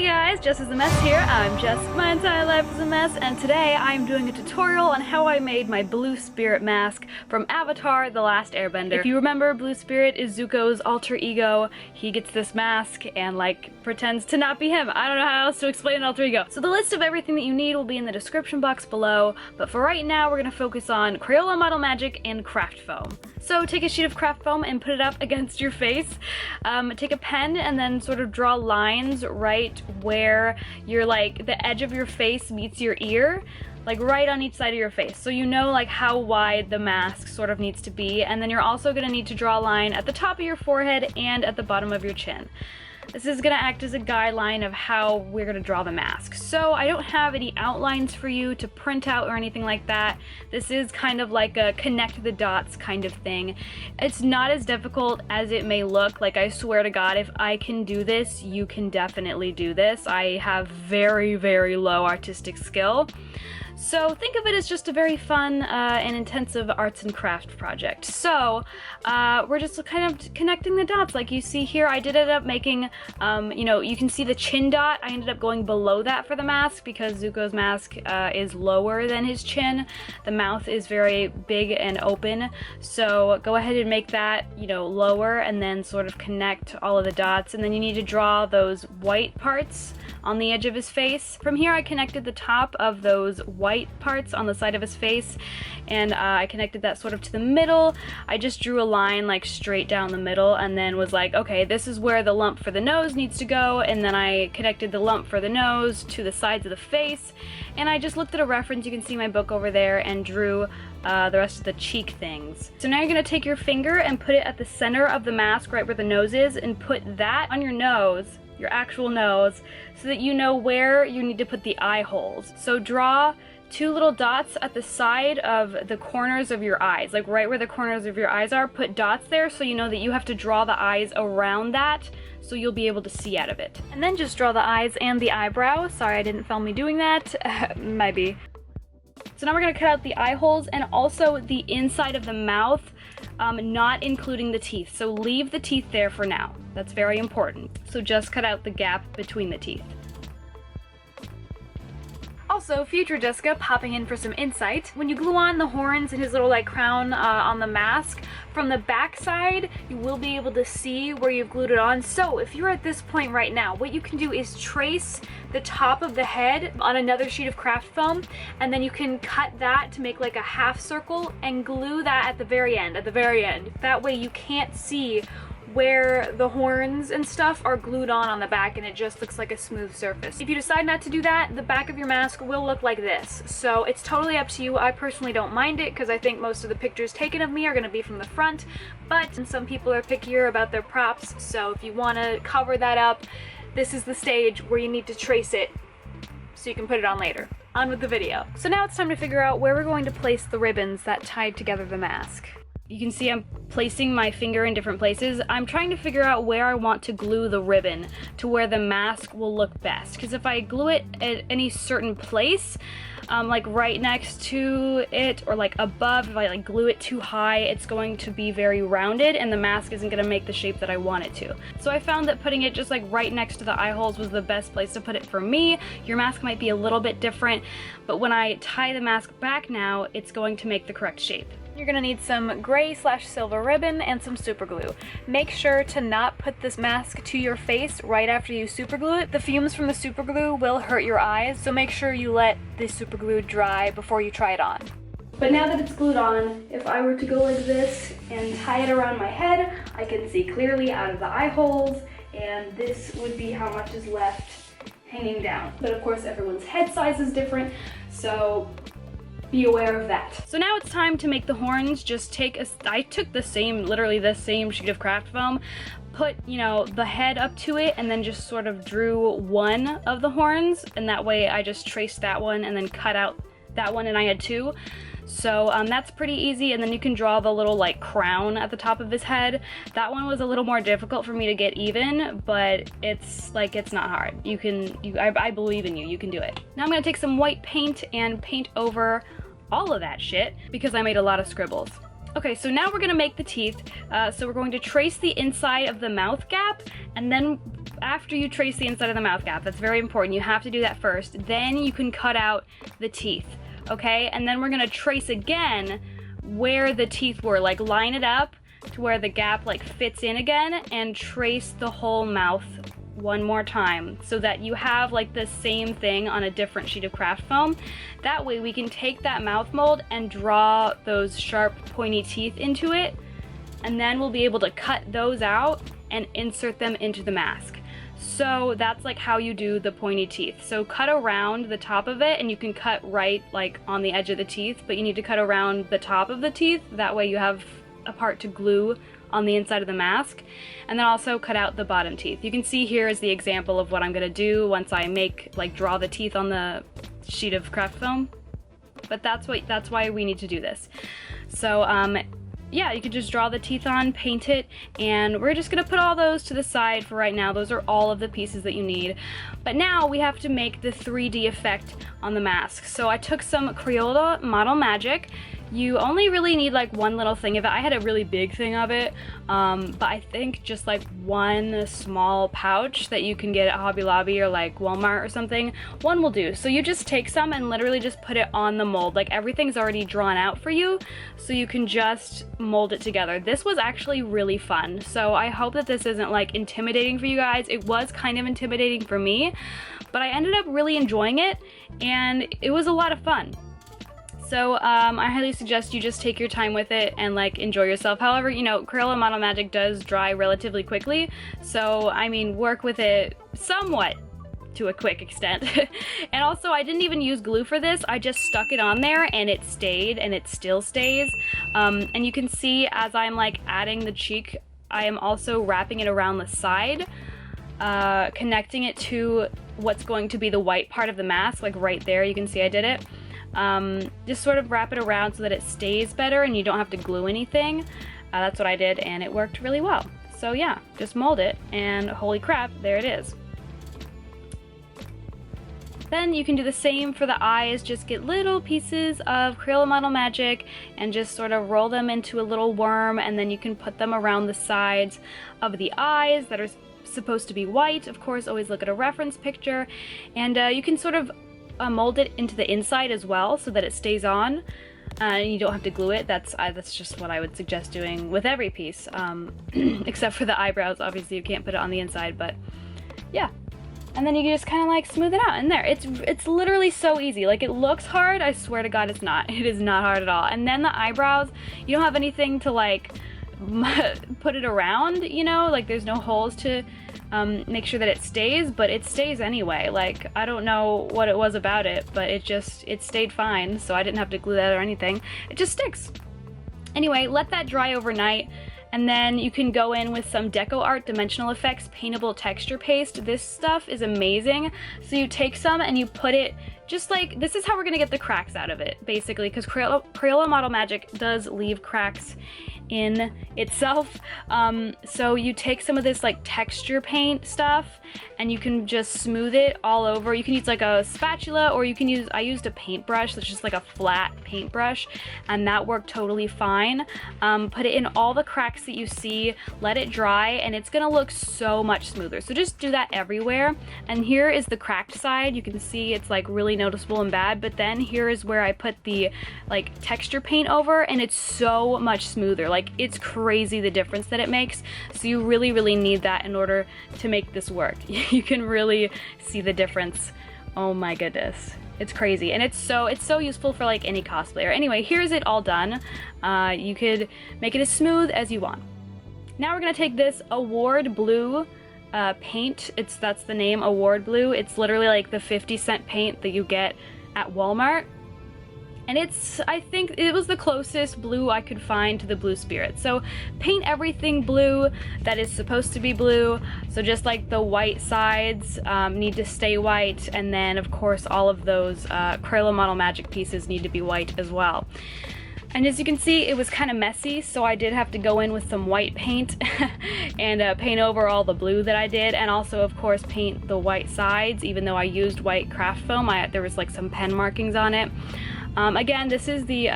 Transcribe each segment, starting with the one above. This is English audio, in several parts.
Hey guys, Jess is a Mess here. I'm Jess, my entire life is a mess, and today I'm doing a tutorial on how I made my Blue Spirit mask from Avatar: The Last Airbender. If you remember, Blue Spirit is Zuko's alter ego. He gets this mask and pretends to not be him. I don't know how else to explain an alter ego. So the list of everything that you need will be in the description box below, but for right now we're gonna focus on Crayola Model Magic and craft foam. So take a sheet of craft foam and put it up against your face. Take a pen and then sort of draw lines right where the edge of your face meets your ear, right on each side of your face. So you know how wide the mask sort of needs to be, and then you're also gonna need to draw a line at the top of your forehead and at the bottom of your chin. This is gonna act as a guideline of how we're gonna draw the mask. So I don't have any outlines for you to print out or anything like that. This is kind of like a connect the dots kind of thing. It's not as difficult as it may look. I swear to God, if I can do this, you can definitely do this. I have very, very low artistic skill. So think of it as just a very fun and intensive arts and craft project. So we're just kind of connecting the dots like you see here. I did end up making, you can see the chin dot. I ended up going below that for the mask because Zuko's mask is lower than his chin. The mouth is very big and open. So go ahead and make that, lower and then sort of connect all of the dots. And then you need to draw those white parts on the edge of his face. From here I connected the top of those white parts on the side of his face, and I connected that sort of to the middle. I just drew a line straight down the middle and then was okay, this is where the lump for the nose needs to go, and then I connected the lump for the nose to the sides of the face, and I just looked at a reference, you can see my book over there, and drew the rest of the cheek things. So now you're gonna take your finger and put it at the center of the mask, right where the nose is, and put that on your nose, your actual nose, so that you know where you need to put the eye holes. So draw two little dots at the side of the corners of your eyes, right where the corners of your eyes are. Put dots there so you know that you have to draw the eyes around that so you'll be able to see out of it. And then just draw the eyes and the eyebrow. Sorry, I didn't film me doing that. Might be. So now we're gonna cut out the eye holes and also the inside of the mouth, not including the teeth. So leave the teeth there for now. That's very important. So just cut out the gap between the teeth. Also, future Jessica popping in for some insight. When you glue on the horns and his little crown on the mask, from the back side, you will be able to see where you've glued it on. So if you're at this point right now, what you can do is trace the top of the head on another sheet of craft foam, and then you can cut that to make a half circle and glue that at the very end, That way you can't see where the horns and stuff are glued on the back, and it just looks like a smooth surface. If you decide not to do that, the back of your mask will look like this. So it's totally up to you. I personally don't mind it because I think most of the pictures taken of me are going to be from the front, but some people are pickier about their props, so if you want to cover that up, this is the stage where you need to trace it so you can put it on later. On with the video. So now it's time to figure out where we're going to place the ribbons that tied together the mask. You can see I'm placing my finger in different places. I'm trying to figure out where I want to glue the ribbon to where the mask will look best. Because if I glue it at any certain place, right next to it or above, if I glue it too high, it's going to be very rounded and the mask isn't going to make the shape that I want it to. So I found that putting it just right next to the eye holes was the best place to put it for me. Your mask might be a little bit different, but when I tie the mask back now, it's going to make the correct shape. You're gonna need some gray/silver ribbon and some super glue. Make sure to not put this mask to your face right after you super glue it. The fumes from the super glue will hurt your eyes, so make sure you let the super glue dry before you try it on. But now that it's glued on, if I were to go like this and tie it around my head, I can see clearly out of the eye holes, and this would be how much is left hanging down. But of course everyone's head size is different, so be aware of that. So now it's time to make the horns. I took literally the same sheet of craft foam, put, the head up to it, and then just sort of drew one of the horns, and that way I just traced that one and then cut out that one, and I had two. So that's pretty easy, and then you can draw the little crown at the top of his head. That one was a little more difficult for me to get even, but it's not hard. I believe in you, you can do it. Now I'm gonna take some white paint and paint over all of that shit because I made a lot of scribbles. Okay, so now we're gonna make the teeth. So we're going to trace the inside of the mouth gap, and then after you trace the inside of the mouth gap. That's very important. You have to do that first. Then you can cut out the teeth, okay? And then we're gonna trace again where the teeth were, like line it up to where the gap like fits in again and trace the whole mouth one more time so that you have like the same thing on a different sheet of craft foam. That way we can take that mouth mold and draw those sharp pointy teeth into it, and then we'll be able to cut those out and insert them into the mask. So that's like how you do the pointy teeth. So cut around the top of it, and you can cut right like on the edge of the teeth, but you need to cut around the top of the teeth. That way you have a part to glue on the inside of the mask. And then also cut out the bottom teeth. You can see here is the example of what I'm gonna do once I draw the teeth on the sheet of craft foam. But that's why we need to do this. So yeah, you can just draw the teeth on, paint it, and we're just gonna put all those to the side for right now. Those are all of the pieces that you need. But now we have to make the 3D effect on the mask. So I took some Crayola Model Magic. You only really need like one little thing of it. I had a really big thing of it, but I think just like one small pouch that you can get at Hobby Lobby or like Walmart or something, one will do. So you just take some and literally just put it on the mold. Like everything's already drawn out for you, so you can just mold it together. This was actually really fun, so I hope that this isn't like intimidating for you guys. It was kind of intimidating for me, but I ended up really enjoying it, and it was a lot of fun. So I highly suggest you just take your time with it and like enjoy yourself. However, you know, Crayola Model Magic does dry relatively quickly, so I mean, work with it somewhat to a quick extent. And also, I didn't even use glue for this. I just stuck it on there and it stayed, and it still stays. And you can see as I'm like adding the cheek, I am also wrapping it around the side, connecting it to what's going to be the white part of the mask, like right there. You can see I did it. Just sort of wrap it around so that it stays better and you don't have to glue anything. That's what I did, and it worked really well. So yeah, just mold it, and holy crap, there it is. Then you can do the same for the eyes. Just get little pieces of Crayola Model Magic and just sort of roll them into a little worm, and then you can put them around the sides of the eyes that are supposed to be white. Of course, always look at a reference picture, and you can sort of mold it into the inside as well so that it stays on, and you don't have to glue it. That's just what I would suggest doing with every piece, except for the eyebrows. Obviously you can't put it on the inside, but yeah. And then you can just kind of like smooth it out, and there. It's literally so easy. Like, it looks hard, I swear to God it's not. It is not hard at all. And then the eyebrows, you don't have anything to like put it around, you know, like there's no holes to make sure that it stays, but it stays anyway. Like, I don't know what it was about it, but it stayed fine, so I didn't have to glue that or anything. It just sticks. Anyway, let that dry overnight, and then you can go in with some DecoArt Dimensional Effects Paintable Texture Paste. This stuff is amazing. So you take some and you put it, just like, this is how we're gonna get the cracks out of it, basically, because Crayola Model Magic does leave cracks in itself. So you take some of this like texture paint stuff and you can just smooth it all over. You can use like a spatula, or you can use, I used a paintbrush that's just like a flat paintbrush, and that worked totally fine. Put it in all the cracks that you see, let it dry, and it's gonna look so much smoother. So just do that everywhere. And here is the cracked side. You can see it's like really noticeable and bad, but then here is where I put the like texture paint over, and it's so much smoother. Like, it's crazy the difference that it makes. So you really need that in order to make this work. You can really see the difference. Oh my goodness, it's crazy, and it's so useful for like any cosplayer. Anyway, here's it all done. You could make it as smooth as you want. Now we're gonna take this Award Blue paint. That's the name, Award Blue. It's literally like the 50-cent paint that you get at Walmart. And I think it was the closest blue I could find to the blue spirit. So paint everything blue that is supposed to be blue. So just like the white sides need to stay white, and then of course all of those Crayola Model Magic pieces need to be white as well. And as you can see, it was kind of messy, so I did have to go in with some white paint and paint over all the blue that I did, and also of course paint the white sides. Even though I used white craft foam, there was like some pen markings on it. Again, this is the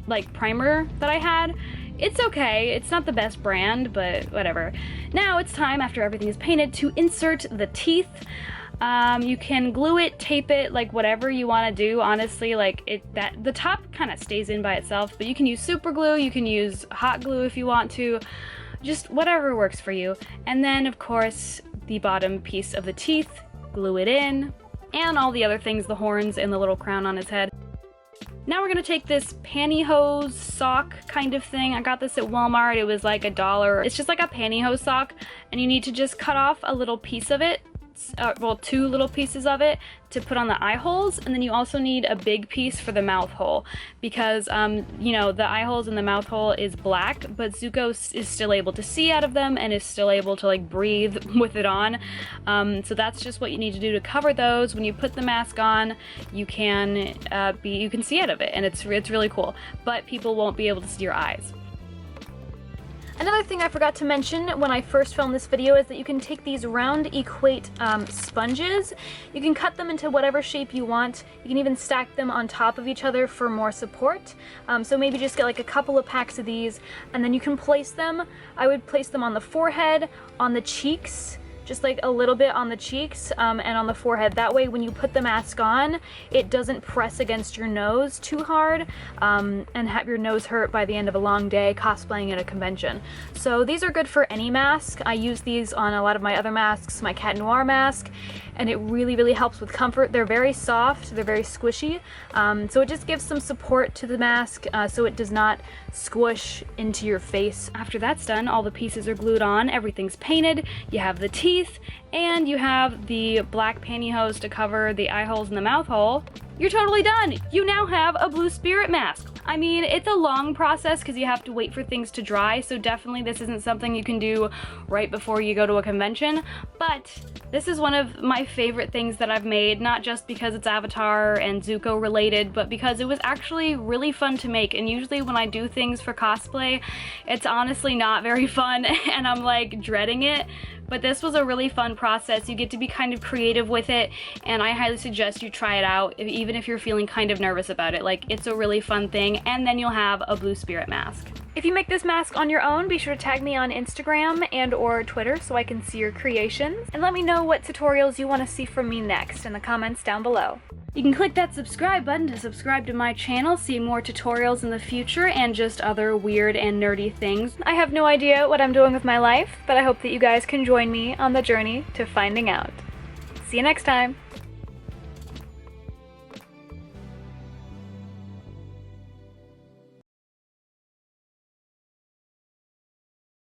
like primer that I had. It's okay. It's not the best brand, but whatever. Now it's time, after everything is painted, to insert the teeth. You can glue it, tape it, like whatever you want to do. Honestly, like the top kind of stays in by itself, but you can use super glue, you can use hot glue if you want to, just whatever works for you. And then of course the bottom piece of the teeth, glue it in, and all the other things, the horns and the little crown on his head. Now we're gonna take this pantyhose sock kind of thing. I got this at Walmart. It was like $1. It's just like a pantyhose sock, and you need to just cut off a little piece of it. Well, 2 little pieces of it to put on the eye holes, and then you also need a big piece for the mouth hole because you know, the eye holes and the mouth hole is black, but Zuko is still able to see out of them and is still able to like breathe with it on. So that's just what you need to do to cover those. When you put the mask on, you can see out of it, and it's really cool, but people won't be able to see your eyes. Another thing I forgot to mention when I first filmed this video is that you can take these round equate sponges. You can cut them into whatever shape you want. You can even stack them on top of each other for more support. So maybe just get like a couple of packs of these, and then you can place them. I would place them on the forehead, on the cheeks, just like a little bit on the cheeks and on the forehead. That way when you put the mask on, it doesn't press against your nose too hard and have your nose hurt by the end of a long day cosplaying at a convention. So these are good for any mask. I use these on a lot of my other masks, my Cat Noir mask, and it really helps with comfort. They're very soft, they're very squishy, so it just gives some support to the mask so it does not squish into your face. After that's done, all the pieces are glued on, everything's painted, you have the teeth, and you have the black pantyhose to cover the eye holes and the mouth hole. You're totally done! You now have a blue spirit mask! I mean, it's a long process because you have to wait for things to dry, so definitely this isn't something you can do right before you go to a convention, but this is one of my favorite things that I've made, not just because it's Avatar and Zuko related, but because it was actually really fun to make. And usually when I do things for cosplay, it's honestly not very fun and I'm like dreading it. But this was a really fun process. You get to be kind of creative with it, and I highly suggest you try it out, even if you're feeling kind of nervous about it. Like, it's a really fun thing, and then you'll have a blue spirit mask. If you make this mask on your own, be sure to tag me on Instagram and or Twitter so I can see your creations, and let me know what tutorials you want to see from me next in the comments down below. You can click that subscribe button to subscribe to my channel, see more tutorials in the future, and just other weird and nerdy things. I have no idea what I'm doing with my life, but I hope that you guys can join me on the journey to finding out. See you next time!